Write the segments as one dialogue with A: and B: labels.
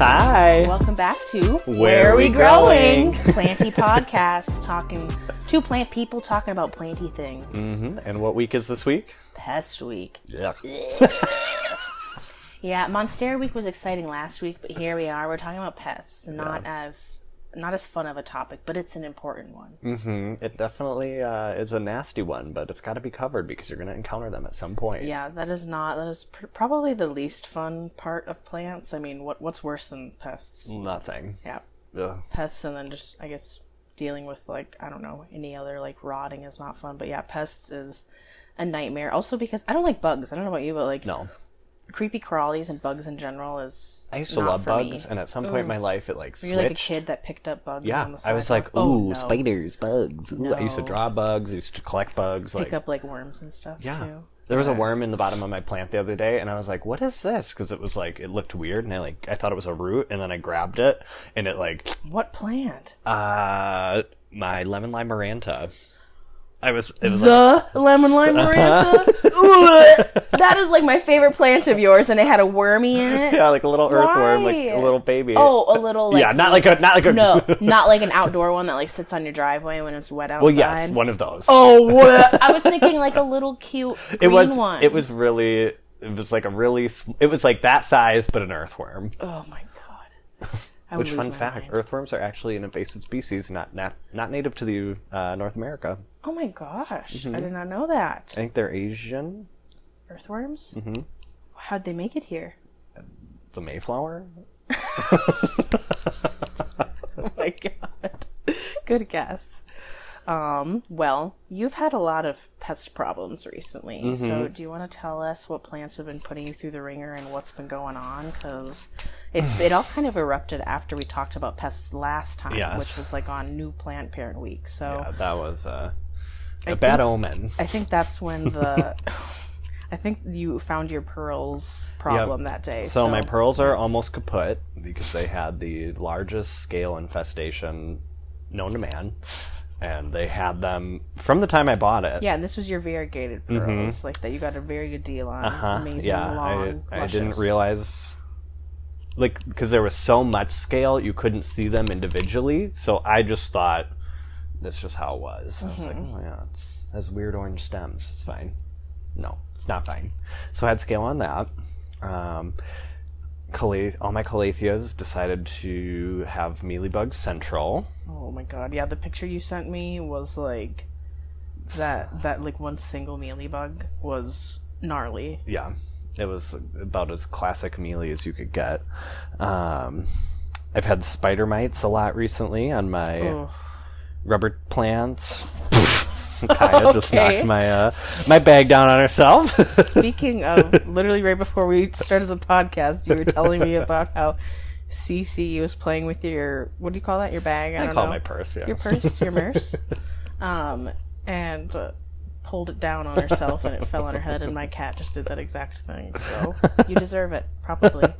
A: Hi.
B: Welcome back to
A: Where Are We Growing?
B: Planty podcast, two plant people talking about planty things.
A: Mm-hmm. And what week is this week?
B: Pest week.
A: Yeah.
B: Yeah, Monstera week was exciting last week, but here we are. We're talking about pests, not as fun of a topic, but it's an important one.
A: Mm-hmm. It definitely is a nasty one, but it's got to be covered because you're going to encounter them at some point.
B: Yeah, that is probably the least fun part of plants. I mean, what's worse than pests?
A: Nothing.
B: Yeah.
A: Ugh.
B: Pests, and then just, I guess, dealing with, any other, rotting is not fun. But yeah, pests is a nightmare. Also because I don't like bugs. I don't know about you, but,
A: No.
B: creepy crawlies and bugs in general is
A: I used to love bugs, and at some point in my life it switched.
B: Were you like a kid that picked up bugs on the sidewalk?
A: I was like, ooh, spiders, bugs. Ooh,
B: No.
A: I used to draw bugs, I used to collect bugs.
B: Pick up worms and stuff too.
A: There was a worm in the bottom of my plant the other day, and I was like, what is this? Because it was it looked weird, and I thought it was a root, and then I grabbed it, and it
B: What plant?
A: my lemon lime maranta. It was
B: lemon lime maranta? That is my favorite plant of yours, and it had a wormy in it.
A: Yeah, like a little earthworm, like a little baby.
B: Oh, a little
A: yeah, not like a
B: no, not like an outdoor one that sits on your driveway when it's wet outside.
A: Well, yes, one of those.
B: Oh, I was thinking a little cute green one.
A: It was like that size, but an earthworm.
B: Oh my god.
A: Which, fun fact, earthworms are actually an invasive species, not native to the North America.
B: Oh my gosh, I did not know that.
A: I think they're Asian.
B: Earthworms?
A: Mm-hmm.
B: How'd they make it here?
A: The Mayflower?
B: Oh my god. Good guess. Well, you've had a lot of pest problems recently, so do you want to tell us what plants have been putting you through the ringer and what's been going on? Because it all kind of erupted after we talked about pests last time, which was on New Plant Parent Week. So
A: yeah, that was a bad omen.
B: I think that's when I think you found your pearls problem that day.
A: So my pearls are almost kaput because they had the largest scale infestation known to man. And they had them from the time I bought it.
B: Yeah, and this was your variegated pearls, that you got a very good deal on. Amazing, long,
A: I didn't realize, because there was so much scale, you couldn't see them individually. So I just thought that's just how it was. I was like, oh yeah, it has weird orange stems. It's fine. No, it's not fine. So I had scale on that. All my calatheas decided to have mealybugs central.
B: Oh my god, yeah, the picture you sent me was that one single mealybug was gnarly.
A: Yeah, it was about as classic mealy as you could get. I've had spider mites a lot recently on my rubber plants. Kaya just knocked my bag down on herself.
B: Speaking of, literally right before we started the podcast, you were telling me about how Cece was playing with your, what do you call that? Your bag? I don't
A: call
B: know.
A: My purse, yeah.
B: Your purse, your merce. And pulled it down on herself, and it fell on her head, and my cat just did that exact thing. So you deserve it, probably.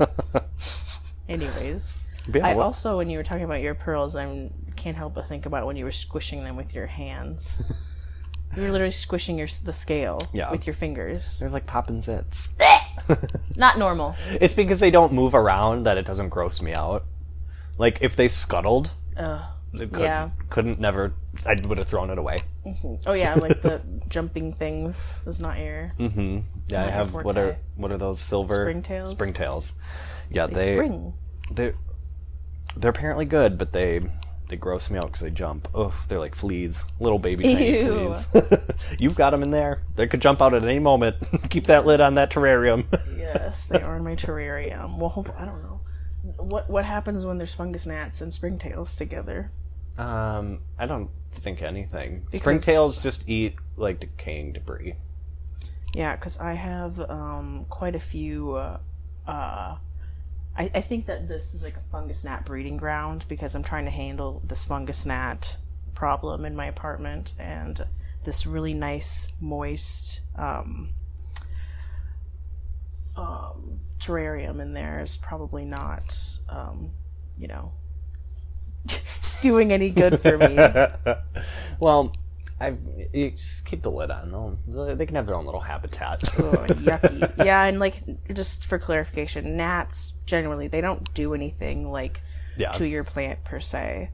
B: Anyways. Yeah, also, when you were talking about your pearls, I can't help but think about when you were squishing them with your hands. You were literally squishing the scale with your fingers.
A: They're like poppin' zits.
B: Not normal.
A: It's because they don't move around that it doesn't gross me out. If they scuttled, couldn't never, I would have thrown it away.
B: Mm-hmm. Oh yeah, the jumping things was not your...
A: Mm-hmm. Yeah, I have, what are those silver...
B: Springtails?
A: Springtails. Yeah,
B: They're
A: apparently good, but they gross me out because they jump. Oh, they're like fleas. Little baby tiny fleas. You've got them in there. They could jump out at any moment. Keep that lid on that terrarium.
B: Yes, they are in my terrarium. Well, I don't know. What happens when there's fungus gnats and springtails together?
A: I don't think anything. Springtails just eat, decaying debris.
B: Yeah, because I have quite a few... I think that this is a fungus gnat breeding ground because I'm trying to handle this fungus gnat problem in my apartment, and this really nice, moist terrarium in there is probably not, doing any good for me.
A: Well, You just keep the lid on. They can have their own little habitat.
B: Oh, yucky. Yeah, and like just for clarification, gnats generally they don't do anything like to your plant per se.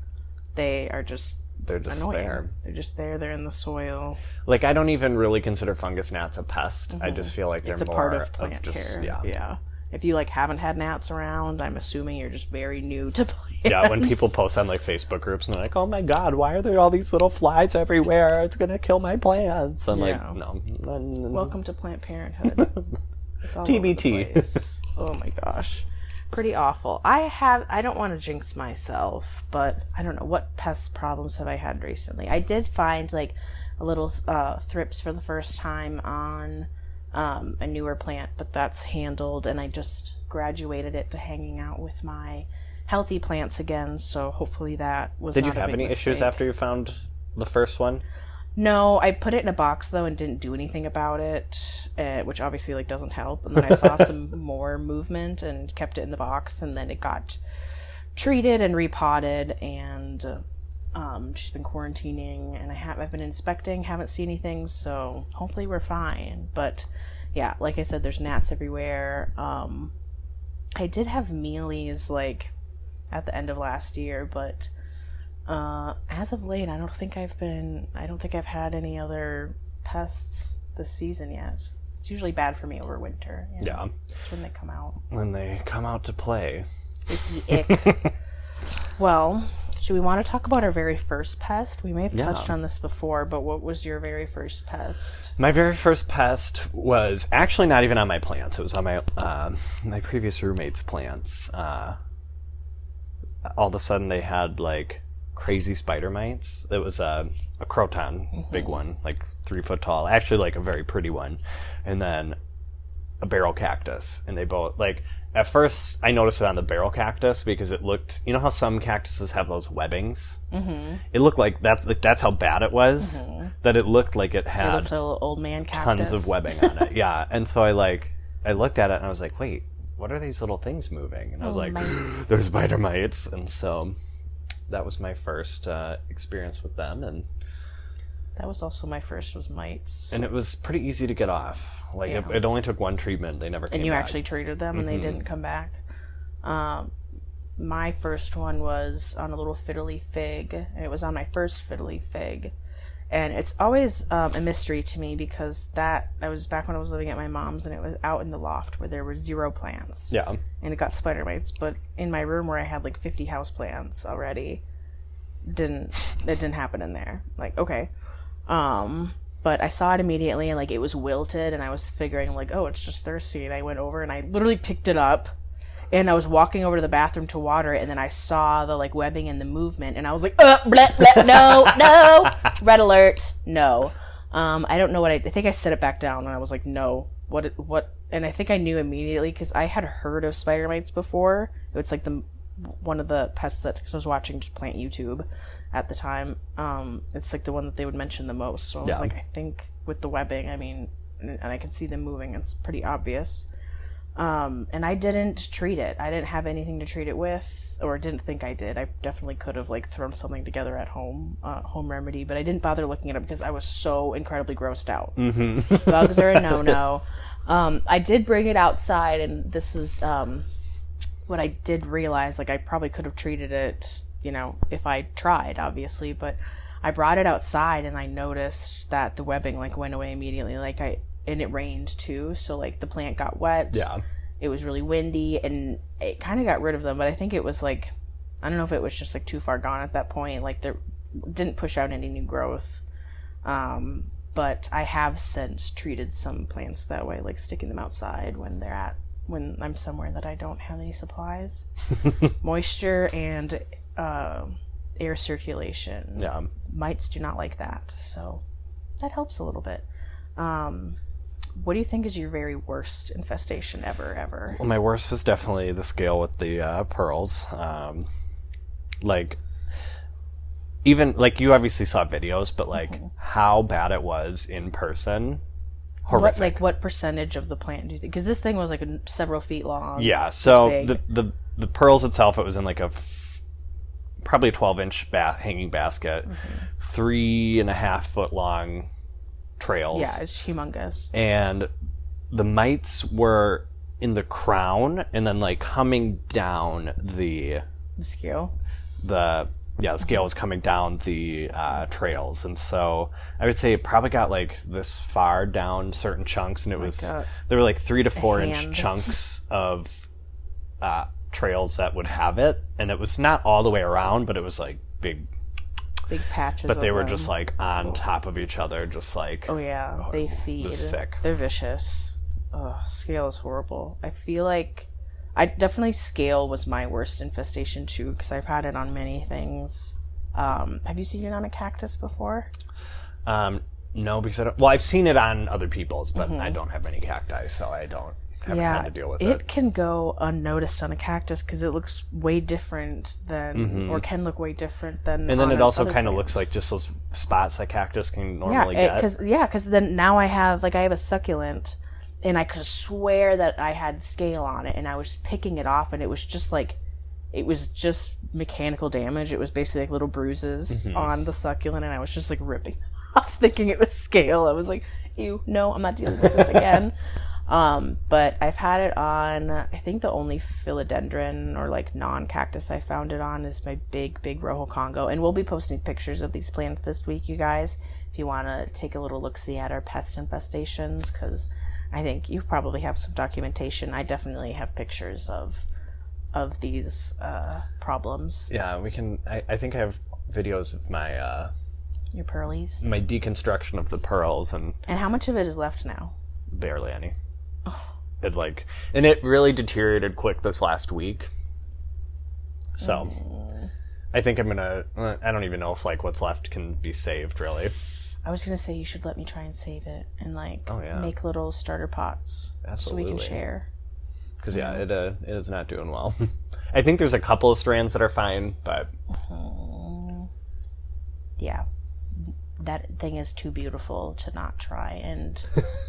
B: They're just annoying.
A: There.
B: They're just there. They're in the soil.
A: Like I don't even really consider fungus gnats a pest. I just feel like
B: It's
A: they're
B: a
A: more
B: part of plant care.
A: Yeah.
B: Yeah. If you like haven't had gnats around, I'm assuming you're just very new to plants.
A: Yeah, when people post on like Facebook groups and they're like, "Oh my God, why are there all these little flies everywhere? It's gonna kill my plants." I'm like, no.
B: Welcome to Plant Parenthood. It's all
A: TBT.
B: over the place. Oh my gosh, pretty awful. I don't want to jinx myself, but I don't know what pest problems have I had recently. I did find like a little thrips for the first time on a newer plant, but that's handled, and I just graduated it to hanging out with my healthy plants again, so hopefully that was
A: Did
B: not
A: you have
B: a big
A: any
B: mistake.
A: issues after you found the first one?
B: No, I put it in a box though and didn't do anything about it, which obviously like doesn't help. And then I saw some more movement and kept it in the box, and then it got treated and repotted, and she's been quarantining, and I've been inspecting, haven't seen anything, so hopefully we're fine. But yeah, like I said, there's gnats everywhere. I did have mealies like at the end of last year, but as of late, I don't think I've had any other pests this season yet. It's usually bad for me over winter. You know?
A: Yeah.
B: It's when they come out.
A: When they come out to play.
B: Icky ick. Well, do we want to talk about our very first pest? We may have touched on this before, but what was your very first pest?
A: My very first pest was actually not even on my plants. It was on my my previous roommate's plants. All of a sudden, they had like crazy spider mites. It was a croton, big one, like 3 foot tall. Actually, like a very pretty one, and then a barrel cactus. And they both like. At first, I noticed it on the barrel cactus because it looked. You know how some cactuses have those webbings? Mm-hmm. It looked like that's how bad it was. Mm-hmm. That it looked like it had
B: a little old man cactus.
A: Tons of webbing on it. Yeah, and so I looked at it and I was like, wait, what are these little things moving? And I was like, there's spider mites. And so that was my first experience with them, and
B: that was also my first was mites.
A: And it was pretty easy to get off. Like it only took one treatment. They never came back.
B: And you actually treated them, and they didn't come back. My first one was on a little fiddly fig. And it was on my first fiddly fig. And it's always a mystery to me because I was back when I was living at my mom's, and it was out in the loft where there were 0 plants.
A: Yeah.
B: And it got spider mites. But in my room where I had like 50 house plants already, it didn't happen in there. Like, okay. But I saw it immediately, and like it was wilted, and I was figuring like, oh, it's just thirsty. And I went over and I literally picked it up, and I was walking over to the bathroom to water it, and then I saw the like webbing and the movement, and I was like, blah, blah, no, red alert, no. I don't know what I think I set it back down, and I was like, no, what? And I think I knew immediately because I had heard of spider mites before. It's like one of the pests that, because I was watching just plant YouTube at the time, it's like the one that they would mention the most. So I was like, I think with the webbing, I mean, and I can see them moving, it's pretty obvious. And I didn't treat it. I didn't have anything to treat it with, or didn't think I did. I definitely could have like thrown something together at home, home remedy, but I didn't bother looking it up because I was so incredibly grossed out. Mm-hmm. Bugs are a no-no. I did bring it outside, and this is what I did realize. Like I probably could have treated it, you know, if I tried, obviously, but I brought it outside and I noticed that the webbing like went away immediately. And it rained too, so like the plant got wet. Yeah. It was really windy, and it kind of got rid of them, but I think it was like, I don't know if it was just like too far gone at that point. Like there didn't push out any new growth. But I have since treated some plants that way, like sticking them outside when I'm somewhere that I don't have any supplies. Moisture and air circulation. Yeah. Mites do not like that, so that helps a little bit. What do you think is your very worst infestation ever?
A: Well, my worst was definitely the scale with the pearls. Like, even, like, you obviously saw videos, but, like, how bad it was in person, horrific.
B: What percentage of the plant do you think? Because this thing was, like, several feet long.
A: Yeah, so the pearls itself, it was in, like, a probably a 12-inch hanging basket, 3.5 foot long trails.
B: Yeah, it's humongous.
A: And the mites were in the crown and then like coming down the
B: scale.
A: The scale was coming down the trails, and so I would say it probably got like this far down certain chunks, and it was there were like 3 to 4 inch chunks of trails that would have it, and it was not all the way around, but it was like big
B: patches.
A: But they were just like on top of each other, just like
B: they feed.
A: It was sick.
B: They're vicious. Scale is horrible. I feel like scale was my worst infestation too, because I've had it on many things. Have you seen it on a cactus before?
A: No, because I've seen it on other people's, but I don't have any cacti, so I haven't had to deal with it.
B: It can go unnoticed on a cactus because it looks way different than, or can look way different than.
A: And then it also kind of looks like just those spots that cactus can normally get.
B: Because then now I have a succulent. And I could swear that I had scale on it, and I was picking it off, and it was just mechanical damage. It was basically like little bruises on the succulent, and I was just like ripping them off, thinking it was scale. I was like, ew, no, I'm not dealing with this again. But I've had it on, I think the only philodendron or like non-cactus I found it on is my big Rojo Congo. And we'll be posting pictures of these plants this week, you guys, if you want to take a little look-see at our pest infestations, because I think you probably have some documentation. I definitely have pictures of these problems.
A: Yeah, we can. I think I have videos of my
B: your pearlies,
A: my deconstruction of the pearls, and
B: how much of it is left now?
A: Barely any. And it really deteriorated quick this last week. So I think I'm gonna. I don't even know if like what's left can be saved really.
B: I was going to say you should let me try and save it and make little starter pots.
A: Absolutely.
B: So we can share.
A: Because it is not doing well. I think there's a couple of strands that are fine, but
B: yeah, that thing is too beautiful to not try and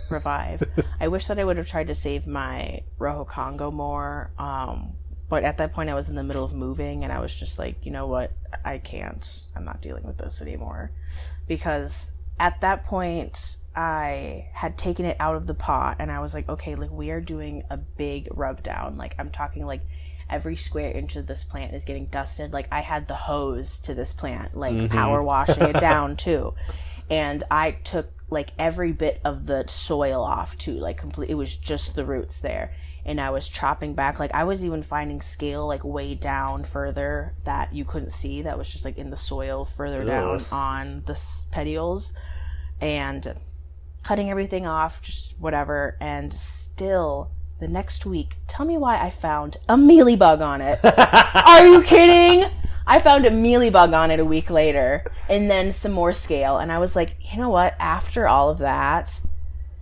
B: revive. I wish that I would have tried to save my Rojo Congo more, but at that point I was in the middle of moving, and I was just like, you know what, I can't. I'm not dealing with this anymore, because at that point, I had taken it out of the pot, and I was like, okay, like we are doing a big rub down. Like I'm talking like every square inch of this plant is getting dusted. Like I had the hose to this plant, like power washing it down too. And I took like every bit of the soil off too, like it was just the roots there. And I was chopping back, like I was even finding scale like way down further that you couldn't see, that was just like in the soil further down on the petioles, and cutting everything off, just whatever. And still the next week, tell me why I found a mealybug on it. Are you kidding? I found a mealybug on it a week later, and then some more scale. And I was like, you know what, after all of that,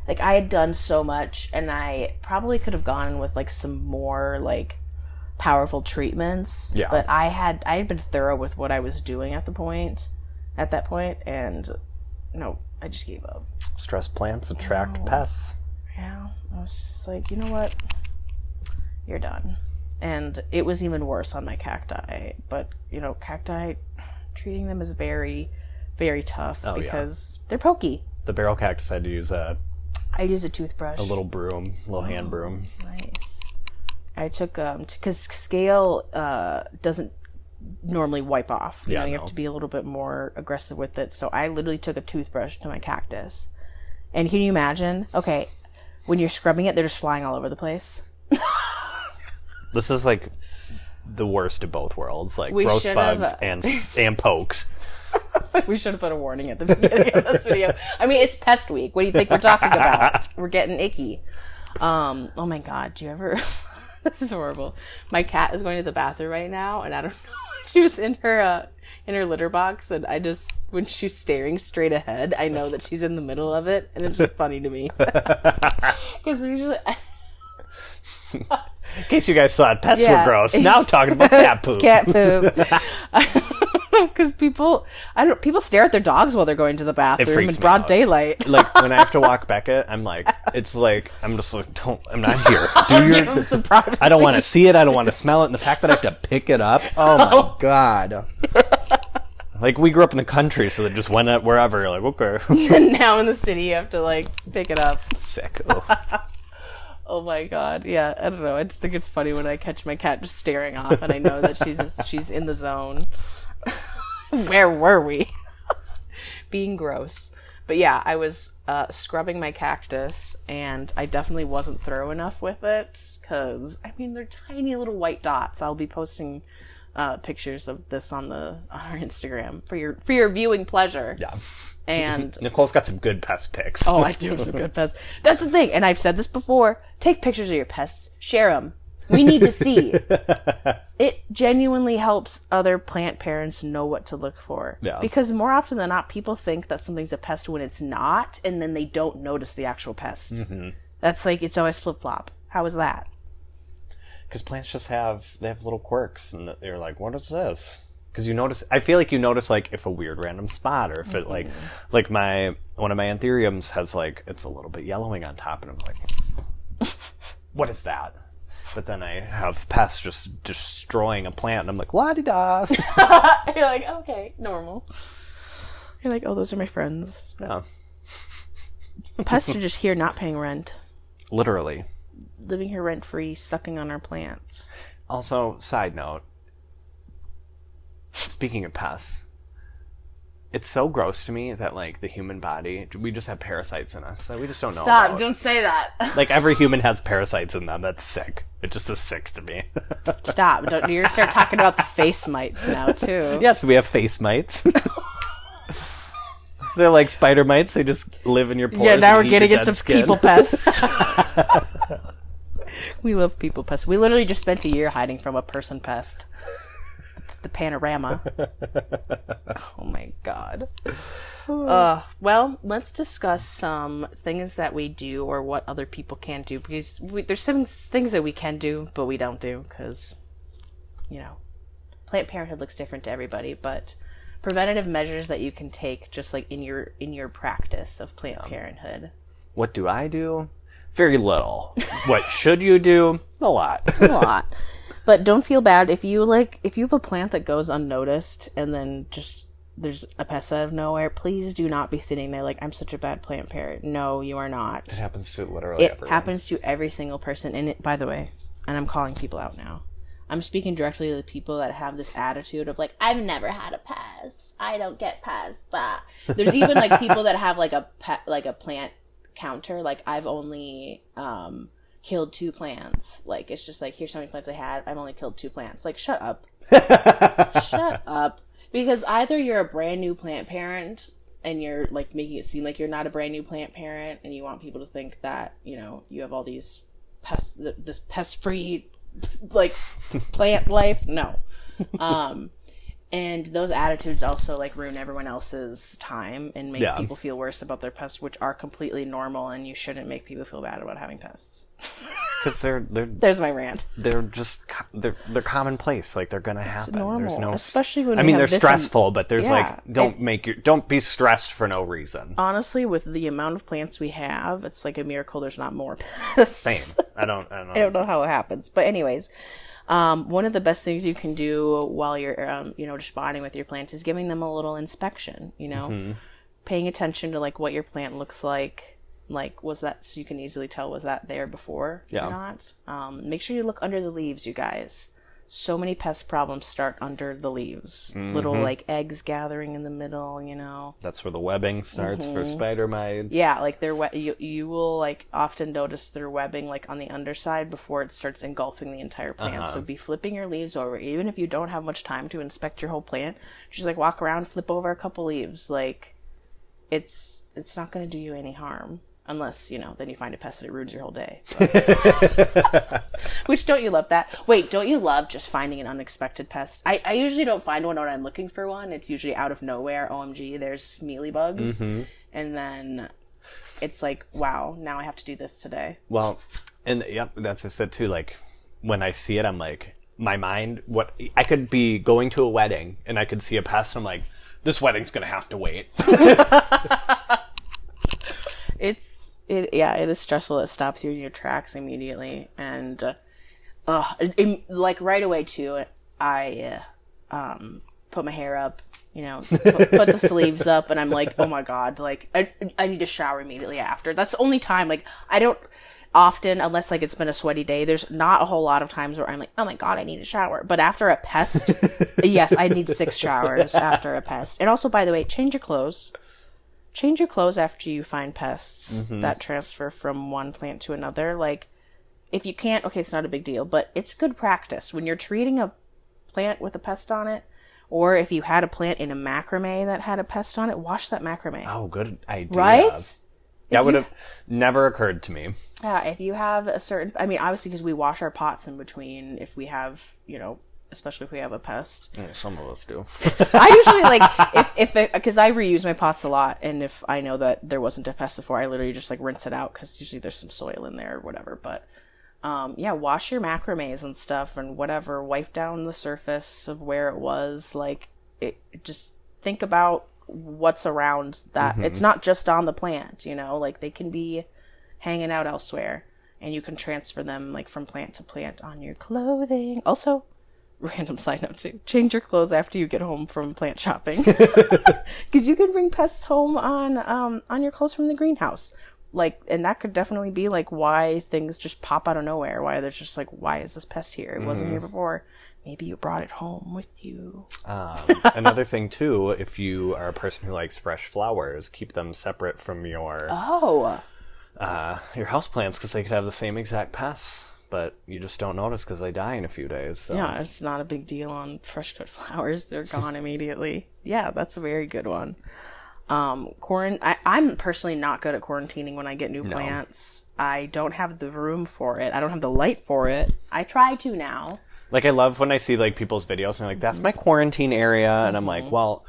B: like I had done so much, and I probably could have gone with like some more like powerful treatments. Yeah. But I had been thorough with what I was doing at that point, and no, I just gave up.
A: Stress plants attract pests.
B: Yeah. I was just like, you know what? You're done. And it was even worse on my cacti. But, cacti, treating them is very, very tough because they're pokey.
A: The barrel cactus, I had to use
B: I use a toothbrush.
A: A little broom, hand broom.
B: Nice. I took, because scale doesn't normally wipe off. You have to be a little bit more aggressive with it. So I literally took a toothbrush to my cactus. And can you imagine? Okay, when you're scrubbing it, they're just flying all over the place.
A: This is like the worst of both worlds. Like gross bugs and pokes.
B: We should have put a warning at the beginning of this video. I mean, it's pest week. What do you think we're talking about? We're getting icky. Oh my God, do you ever... This is horrible. My cat is going to the bathroom right now, and I don't know. She was in her litter box, and when she's staring straight ahead, I know that she's in the middle of it, and it's just funny to me. Because usually...
A: In case you guys thought pests were gross, now talking about cat poop.
B: Cat poop. Because people stare at their dogs while they're going to the bathroom in broad daylight.
A: Like when I have to walk Beckett, I'm like, I'm just like, I'm not here.
B: Give him some privacy.
A: I don't want to see it. I don't want to smell it. And the fact that I have to pick it up, oh my God. Like, we grew up in the country, so they just went up wherever. You're like, okay.
B: And now in the city, you have to, like, pick it up.
A: Sick. Oh.
B: Oh my God. Yeah, I don't know. I just think it's funny when I catch my cat just staring off, and I know that she's in the zone. Where were we? Being gross. But yeah, I was scrubbing my cactus, and I definitely wasn't thorough enough with it, because, I mean, they're tiny little white dots. I'll be posting pictures of this on our Instagram for your viewing pleasure.
A: Yeah.
B: And
A: Nicole's got some good pest pics.
B: Oh, I do have some good pests. That's the thing, and I've said this before. Take pictures of your pests, share them. We need to see. It genuinely helps other plant parents know what to look for.
A: Yeah.
B: Because more often than not, people think that something's a pest when it's not, and then they don't notice the actual pest.
A: Mm-hmm.
B: That's like, it's always flip-flop. How is that?
A: Because plants just have little quirks, and you're like, what is this? Because I feel like you notice, like, if a weird random spot, or if it, like one of my anthuriums has, like, it's a little bit yellowing on top, and I'm like, what is that? But then I have pests just destroying a plant, and I'm like, la-di-da.
B: You're like, okay, normal. You're like, oh, those are my friends.
A: Yeah.
B: Pests are just here not paying rent.
A: Literally.
B: Living here rent-free, sucking on our plants.
A: Also, side note, speaking of pests, it's so gross to me that, like, the human body, we just have parasites in us that we just don't know about.
B: Don't say that.
A: Like, every human has parasites in them. That's sick. It just is sick to me.
B: Stop. You're going to start talking about the face mites now, too.
A: Yes, we have face mites. They're like spider mites. They just live in your pores.
B: Yeah, now we're getting
A: into
B: some
A: skin.
B: people pests. We love people pests. We literally just spent a year hiding from a person pest. The panorama. Oh my God. Well, let's discuss some things that we do or what other people can do, because there's some things that we can do but we don't do, because, you know, Planned Parenthood looks different to everybody. But preventative measures that you can take, just like in your practice of Planned Parenthood.
A: What do I do? Very little. What should you do? A lot.
B: A lot. But don't feel bad if you have a plant that goes unnoticed and then just there's a pest out of nowhere. Please do not be sitting there like, I'm such a bad plant parent. No, you are not.
A: It happens to literally everyone.
B: It happens to every single person. And it, by the way, and I'm calling people out now, I'm speaking directly to the people that have this attitude of like, I've never had a pest. I don't get past that. There's even like people that have like a plant counter. Like, I've only killed 2 plants. Like, it's just like, here's how many plants I had. I've only killed 2 plants. Like, shut up. Shut up. Because either you're a brand new plant parent and you're like making it seem like you're not a brand new plant parent and you want people to think that, you know, you have all these pests, this pest-free like plant life. No. And those attitudes also like ruin everyone else's time and make people feel worse about their pests, which are completely normal, and you shouldn't make people feel bad about having pests.
A: Because they're
B: there's my rant.
A: They're just they're commonplace. Like, they're gonna happen.
B: Normal,
A: there's no,
B: especially when
A: they're stressful, but there's
B: yeah.
A: like don't be stressed for no reason.
B: Honestly, with the amount of plants we have, it's like a miracle there's not more pests.
A: Same. I don't
B: know how it happens, but anyways. One of the best things you can do while you're, just bonding with your plants is giving them a little inspection, paying attention to like what your plant looks like was that, so you can easily tell, was that there before or not? Make sure you look under the leaves, you guys. So many pest problems start under the leaves. Little like eggs gathering in the middle,
A: That's where the webbing starts for spider mites.
B: Yeah, like you will like often notice their webbing like on the underside before it starts engulfing the entire plant. So be flipping your leaves over, even if you don't have much time to inspect your whole plant. Just like walk around, flip over a couple leaves. Like it's not going to do you any harm. Unless, then you find a pest and it ruins your whole day. Which, don't you love that? Wait, don't you love just finding an unexpected pest? I usually don't find one when I'm looking for one. It's usually out of nowhere. OMG, there's mealybugs. And then it's like, wow, now I have to do this today.
A: Well, and yep, that's what I said too. Like, when I see it, I'm like, my mind, what I could be going to a wedding and I could see a pest and I'm like, this wedding's gonna have to wait.
B: It is stressful. It stops you in your tracks immediately. And like right away too, I put my hair up, you know, put the sleeves up, and I'm like, oh my god, like I need to shower immediately after. That's the only time, like, I don't often, unless like it's been a sweaty day, there's not a whole lot of times where I'm like, oh my god, I need a shower. But after a pest, yes, I need 6 showers after a pest. And also, by the way, change your clothes after you find pests that transfer from one plant to another. Like, if you can't, okay, it's not a big deal, but it's good practice when you're treating a plant with a pest on it. Or if you had a plant in a macrame that had a pest on it, wash that macrame.
A: Oh, good idea.
B: Right?
A: That would have never occurred to me.
B: Yeah, if you have a certain... I mean, obviously, because we wash our pots in between if we have, you know, especially if we have a pest.
A: Yeah, some of us do.
B: I usually, like, because I reuse my pots a lot, and if I know that there wasn't a pest before, I literally just, like, rinse it out, because usually there's some soil in there or whatever, but... yeah, wash your macrames and stuff and whatever. Wipe down the surface of where it was. Like, just think about what's around that. It's not just on the plant, you know? Like, they can be hanging out elsewhere. And you can transfer them, like, from plant to plant on your clothing. Also, random side note, too. Change your clothes after you get home from plant shopping. Because you can bring pests home on your clothes from the greenhouse. Like, and that could definitely be, like, why things just pop out of nowhere. Why there's just, like, why is this pest here? It wasn't here before. Maybe you brought it home with you.
A: Another thing, too, if you are a person who likes fresh flowers, keep them separate from your houseplants, because they could have the same exact pests, but you just don't notice because they die in a few days. So.
B: Yeah, it's not a big deal on fresh cut flowers. They're gone immediately. Yeah, that's a very good one. I'm personally not good at quarantining when I get new plants. I don't have the room for it. I don't have the light for it. I try to now.
A: Like, I love when I see, like, people's videos and they're like, that's my quarantine area. And I'm like, well,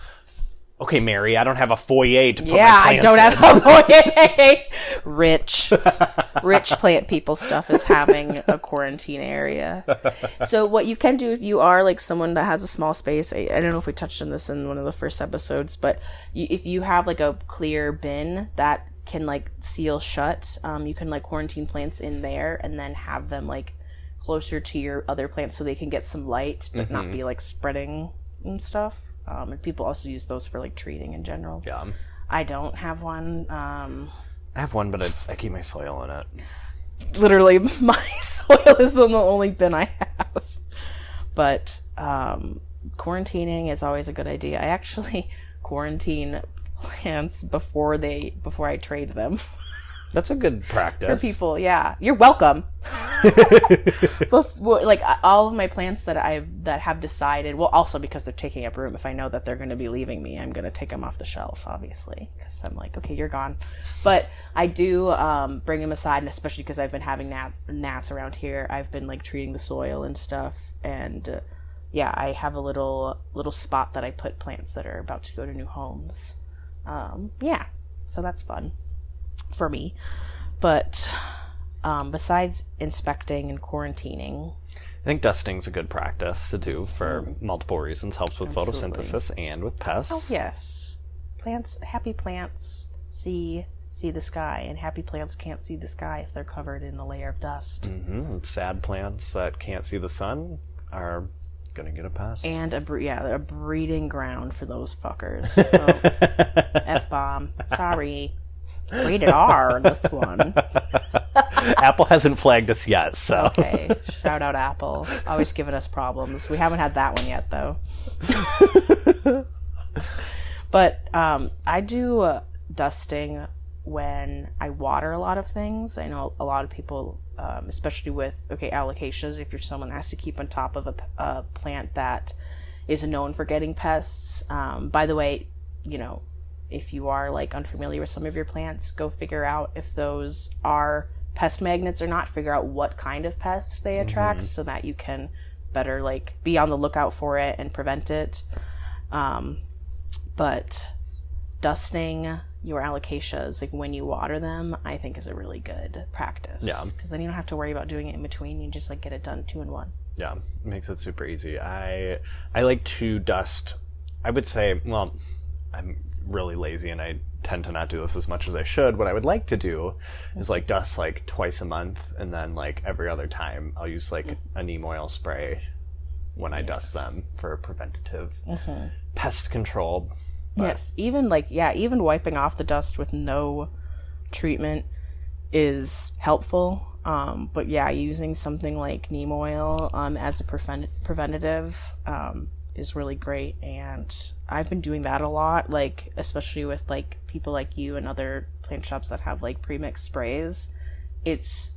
A: okay, Mary, I don't have a foyer to put my plants
B: I don't have a foyer. Rich plant people stuff is having a quarantine area. So what you can do if you are, like, someone that has a small space, I don't know if we touched on this in one of the first episodes, but if you have, like, a clear bin that can, like, seal shut, you can, like, quarantine plants in there and then have them, like, closer to your other plants so they can get some light but not be, like, spreading and stuff. And people also use those for, like, treating in general.
A: Yeah.
B: I don't have one.
A: I have one, but I keep my soil in it.
B: Literally, my soil is the only bin I have. But quarantining is always a good idea. I actually quarantine plants before I trade them.
A: That's a good practice.
B: For people, yeah. You're welcome. Like, all of my plants that have decided, well, also because they're taking up room, if I know that they're going to be leaving me, I'm going to take them off the shelf, obviously, because I'm like, okay, you're gone. But I do bring them aside, and especially because I've been having gnats around here, I've been, like, treating the soil and stuff, and yeah, I have a little spot that I put plants that are about to go to new homes. Yeah, so that's fun for me. But besides inspecting and quarantining,
A: I think dusting's a good practice to do for multiple reasons. Helps with photosynthesis and with pests.
B: Oh yes, happy plants see the sky, and happy plants can't see the sky if they're covered in a layer of dust.
A: And sad plants that can't see the sun are gonna get a pest. And
B: a breeding ground for those fuckers. Oh, F-bomb. Sorry. Rated R, this one.
A: Apple hasn't flagged us yet, so.
B: Okay, shout out Apple. Always giving us problems. We haven't had that one yet, though. But I do dusting when I water a lot of things. I know a lot of people, especially with, alocasias, if you're someone that has to keep on top of a plant that is known for getting pests. By the way, if you are, like, unfamiliar with some of your plants, go figure out if those are pest magnets or not. Figure out what kind of pests they attract so that you can better, like, be on the lookout for it and prevent it. But dusting your alocasias, like when you water them, I think is a really good practice.
A: Yeah.
B: Because then you don't have to worry about doing it in between. You just like get it done 2 in 1.
A: Yeah, it makes it super easy. I like to dust, I would say, well, I'm really lazy and I tend to not do this as much as I should. What I would like to do is like dust like twice a month, and then like every other time I'll use like a neem oil spray when I dust them for preventative pest control. But
B: Yes, even like, yeah, even wiping off the dust with no treatment is helpful. But yeah, using something like neem oil as a preventative is really great, and I've been doing that a lot, like especially with like people like you and other plant shops that have like pre-mixed sprays. It's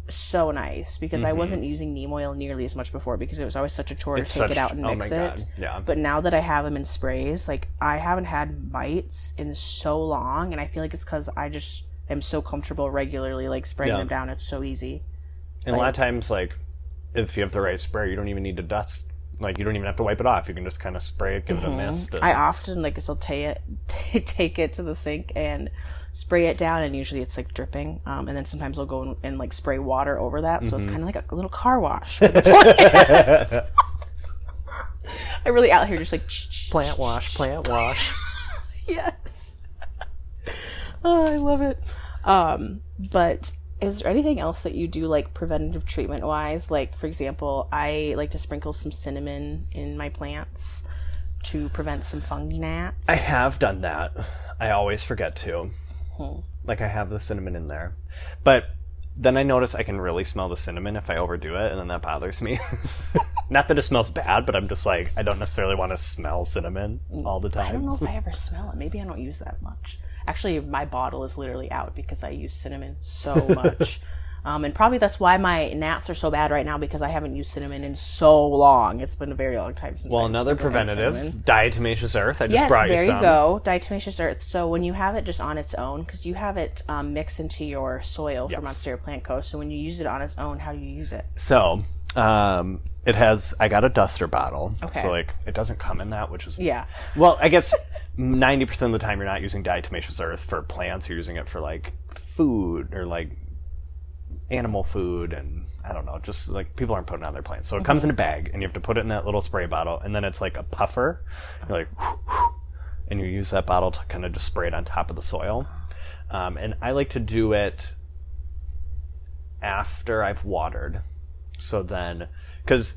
B: so nice because I wasn't using neem oil nearly as much before because it was always such a chore to take it out and mix it.
A: Yeah.
B: But now that I have them in sprays, like I haven't had mites in so long, and I feel like it's because I just am so comfortable regularly like spraying them down. It's so easy.
A: And a lot of times, like, if you have the right spray, you don't even need to dust. Like, you don't even have to wipe it off. You can just kind of spray it, give it a mist. And
B: I often, like, so take it to the sink and spray it down, and usually it's, like, dripping. And then sometimes I'll go and like, spray water over that, so it's kind of like a little car wash for the plants. I really out here just, like...
A: plant wash.
B: Yes. Oh, I love it. But... is there anything else that you do, like, preventative treatment-wise? Like, for example, I like to sprinkle some cinnamon in my plants to prevent some fungi gnats.
A: I have done that. I always forget to. Like, I have the cinnamon in there. But then I notice I can really smell the cinnamon if I overdo it, and then that bothers me. Not that it smells bad, but I'm just like, I don't necessarily want to smell cinnamon all the time.
B: I don't know if I ever smell it. Maybe I don't use that much. Actually, my bottle is literally out because I use cinnamon so much. And probably that's why my gnats are so bad right now, because I haven't used cinnamon in so long. It's been a very long time since
A: Well,
B: I've
A: another
B: sprinkled
A: preventative,
B: cinnamon.
A: diatomaceous earth. I just brought you some.
B: There you go. Diatomaceous earth. So when you have it just on its own, because you have it mixed into your soil from Monstera Plant Co. So when you use it on its own, how do you use it?
A: So, it has, I got a duster bottle.
B: Okay.
A: So, like, it doesn't come in that, which is...
B: Yeah.
A: Well, I guess 90% of the time you're not using diatomaceous earth for plants. You're using it for, like, food or, like, animal food, and I don't know, just, like, people aren't putting it on their plants. So it comes in a bag, and you have to put it in that little spray bottle, and then it's like a puffer. You're like, whoo, whoo, and you use that bottle to kind of just spray it on top of the soil. And I like to do it after I've watered. So then, because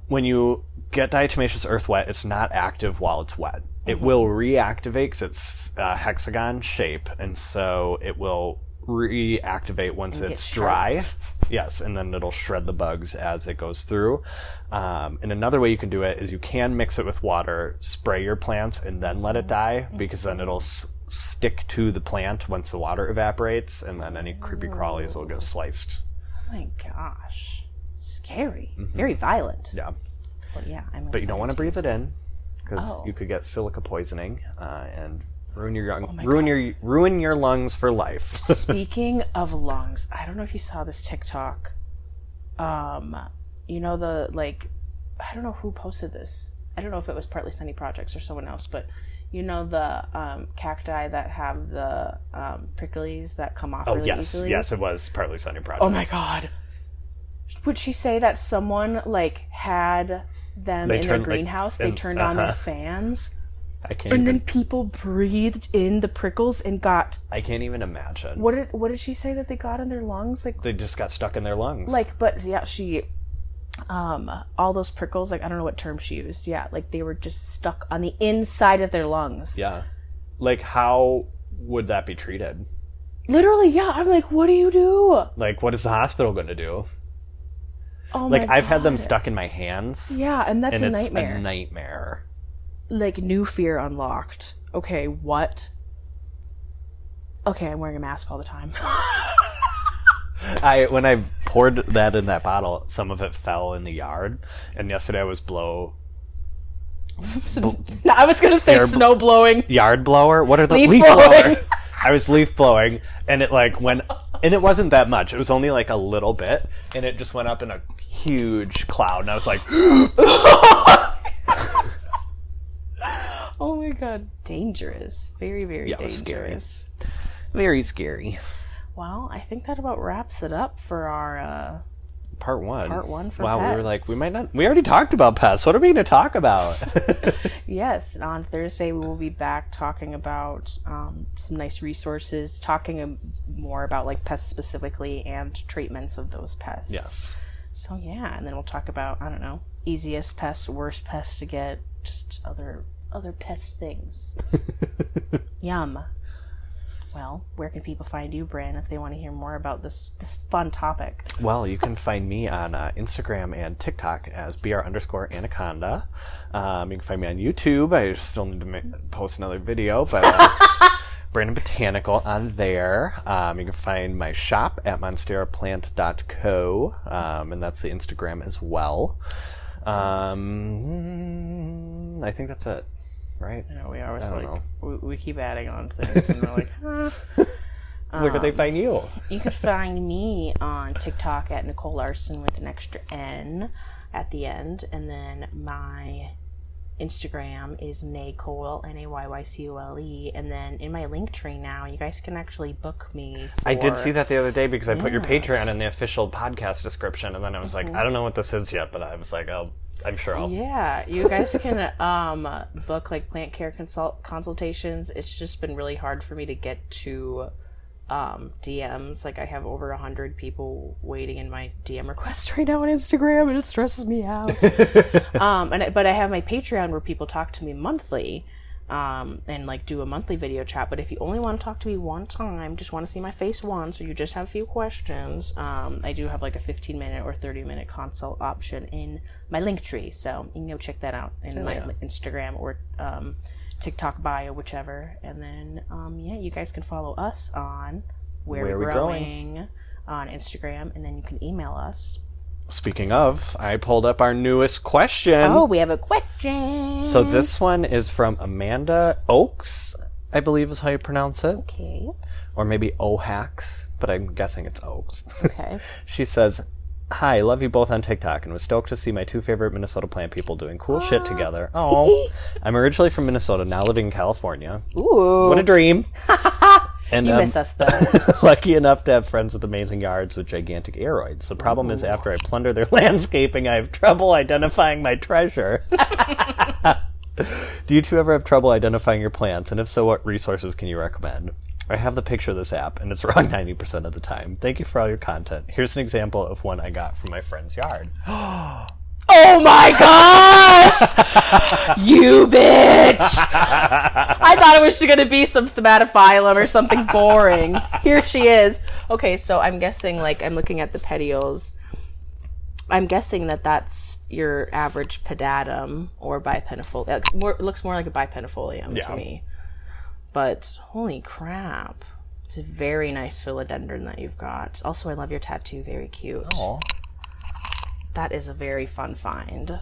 A: when you get diatomaceous earth wet, it's not active while it's wet. It will reactivate because it's a hexagon shape, and so it will reactivate once it's dry. Yes, and then it'll shred the bugs as it goes through. And another way you can do it is you can mix it with water, spray your plants, and then let it die, because then it'll stick to the plant once the water evaporates, and then any creepy crawlies will get sliced.
B: Oh my gosh. Scary. Very violent.
A: Yeah.
B: But yeah,
A: But you don't want to breathe it in, because
B: Oh.
A: you could get silica poisoning and ruin your
B: my
A: ruin your lungs for life.
B: Speaking of lungs, I don't know if you saw this TikTok. You know the, like, I don't know who posted this. I don't know if it was Partly Sunny Projects or someone else, but you know the cacti that have the pricklies that come off really easily?
A: Yes, it was Partly Sunny Project.
B: Oh my god. Would she say that someone, like, had them in their greenhouse, they turned on their fans,
A: I can't
B: and
A: even,
B: then people breathed in the prickles and got...
A: I can't even imagine.
B: What did she say that they got in their lungs? Like,
A: They just got stuck in their lungs.
B: like, but yeah, she... all those prickles, like, I don't know what term she used. Yeah, like, they were just stuck on the inside of their lungs.
A: Yeah. Like, how would that be treated?
B: Literally, yeah. I'm like, what do you do?
A: Like, what is the hospital going to do?
B: Oh my
A: Like, I've had them
B: God.
A: stuck in my hands.
B: Yeah, and that's
A: and
B: a
A: it's
B: nightmare.
A: a nightmare.
B: Like, new fear unlocked. Okay, what? Okay, I'm wearing a mask all the time.
A: When I poured that in that bottle, some of it fell in the yard, and yesterday I was
B: No, I was gonna say snow blowing.
A: yard blower. What are the
B: Leaf
A: leaf
B: blowing.
A: blower? I was leaf blowing, and it like went, and it wasn't that much. It was only like a little bit, and it just went up in a huge cloud, and I was like,
B: Oh my god. Dangerous. Very, very dangerous.
A: Scary. Very scary.
B: Well, I think that about wraps it up for our
A: Part one for
B: Pest.
A: We were like, we already talked about pests. What are we going to talk about?
B: Yes, on Thursday we will be back talking about some nice resources, talking more about like pests specifically and treatments of those pests.
A: Yes.
B: So yeah, and then we'll talk about, I don't know, easiest pest, worst pest to get, just other pest things. Yum. Well, where can people find you, Bran, if they want to hear more about this fun topic?
A: Well, you can find me on Instagram and TikTok as BR_Anaconda. You can find me on YouTube. I still need to post another video, but Brandon Botanical on there. You can find my shop at monsteraplant.co, and that's the Instagram as well. I think that's it. Right?
B: You know, we always we keep adding on things and we're like,
A: Where could they find you?
B: You could find me on TikTok at Nicole Larson with an extra N at the end, and then my Instagram is Nicole, Nayyycole, and then in my link tree now, you guys can actually book me for...
A: I did see that the other day because I put your Patreon in the official podcast description, and then I was like, I don't know what this is yet, but I was like, I'm sure I'll...
B: Yeah, you guys can book like plant care consultations. It's just been really hard for me to get to DMs. Like I have over 100 people waiting in my DM requests right now on Instagram, and it stresses me out. But I have my Patreon where people talk to me monthly, and like do a monthly video chat. But if you only want to talk to me one time, just want to see my face once, or you just have a few questions, I do have like a 15-minute or 30-minute consult option in my link tree, so you can go check that out in my Instagram or TikTok bio, whichever. And then you guys can follow us on Where We're Growing on Instagram, and then you can email us.
A: Speaking of, I pulled up our newest question.
B: Oh, we have a question.
A: So this one is from Amanda Oaks, I believe is how you pronounce it.
B: Okay.
A: Or maybe Ohax, but I'm guessing it's Oaks.
B: Okay.
A: She says, "Hi, love you both on TikTok and was stoked to see my two favorite Minnesota plant people doing cool shit together. Oh, I'm originally from Minnesota, now living in California.
B: Ooh.
A: What a dream." And
B: you miss us, though.
A: Lucky enough to have friends with amazing yards with gigantic aeroids. The problem is after I plunder their landscaping, I have trouble identifying my treasure. Do you two ever have trouble identifying your plants? And if so, what resources can you recommend? I have the picture of this app, and it's wrong 90% of the time. Thank you for all your content. Here's an example of one I got from my friend's yard.
B: Oh my gosh! You bitch! I thought it was going to be some thaumatophyllum or something boring. Here she is. Okay, so I'm guessing, like, I'm looking at the petioles. I'm guessing that that's your average pedatum or bipennifolium. It looks more like a bipennifolium to me. But holy crap. It's a very nice philodendron that you've got. Also, I love your tattoo. Very cute.
A: Aww.
B: That is a very fun find.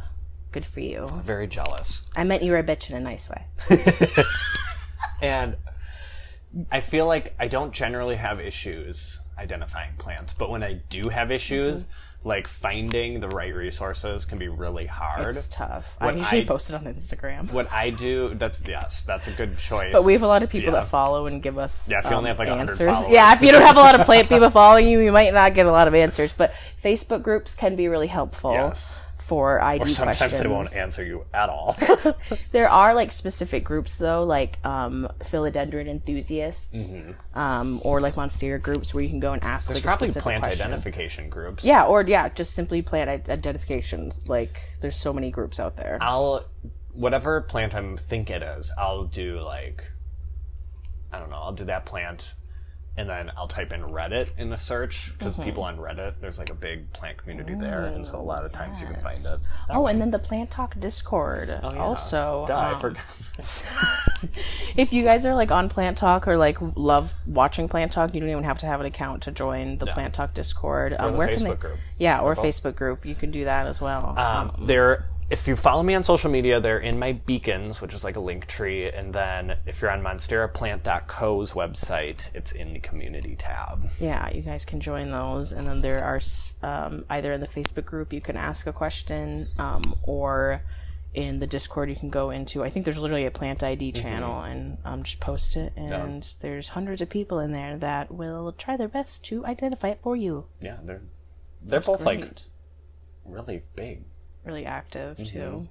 B: Good for you.
A: Very jealous.
B: I meant you were a bitch in a nice way.
A: And I feel like I don't generally have issues identifying plants, but when I do have issues, like finding the right resources can be really hard.
B: It's tough. I usually post it on Instagram.
A: What I do, that's a good choice.
B: But we have a lot of people that follow and give us
A: if you only have like 100
B: answers.
A: followers.
B: Yeah, if you don't have a lot of plant people following you, you might not get a lot of answers. But Facebook groups can be really helpful. For ID questions. Or
A: sometimes they won't answer you at all.
B: There are like specific groups though, like philodendron enthusiasts, or like monstera groups where you can go and ask.
A: There's
B: like
A: probably
B: a specific
A: plant
B: question.
A: Identification groups.
B: Yeah, or just simply plant identifications. Like there's so many groups out there.
A: Whatever plant I'm think it is, I'll do like, I don't know, I'll do that plant. And then I'll type in Reddit in the search, because people on Reddit, there's like a big plant community there, and so a lot of times you can find it.
B: And then the Plant Talk Discord. Oh, yeah. Also,
A: I forgot.
B: If you guys are like on Plant Talk or like love watching Plant Talk, you don't even have to have an account to join the Plant Talk Discord.
A: Or the Facebook group.
B: Yeah, or Facebook group. You can do that as well.
A: If you follow me on social media, they're in my beacons, which is like a link tree. And then if you're on monsteraplant.co's website, it's in the community tab.
B: Yeah, you guys can join those. And then there are either in the Facebook group, you can ask a question, or in the Discord you can go into. I think there's literally a plant ID channel, and just post it, and there's hundreds of people in there that will try their best to identify it for you.
A: Yeah, they're both
B: great.
A: like really big,
B: really active too.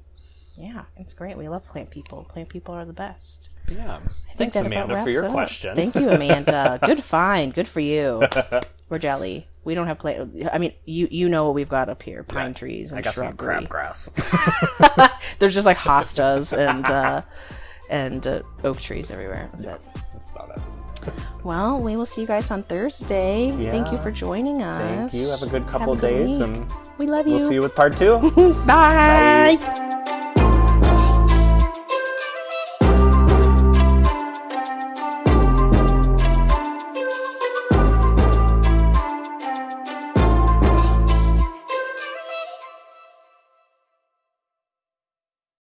B: Yeah, it's great. We love plant people. Plant people are the best.
A: Yeah. Thanks, Amanda, for your question.
B: Thank you, Amanda. Good find. Good for you. We're jelly. We don't have plant. I mean, you know what we've got up here: pine trees and
A: I got
B: shrubbery.
A: some crabgrass.
B: There's just like hostas and oak trees everywhere. That's it.
A: That's about it.
B: Well, we will see you guys on Thursday.
A: Yeah.
B: Thank you for joining us.
A: Thank you. Have a good couple days, and
B: we love you.
A: we'll see you with part 2.
B: Bye.
A: Bye.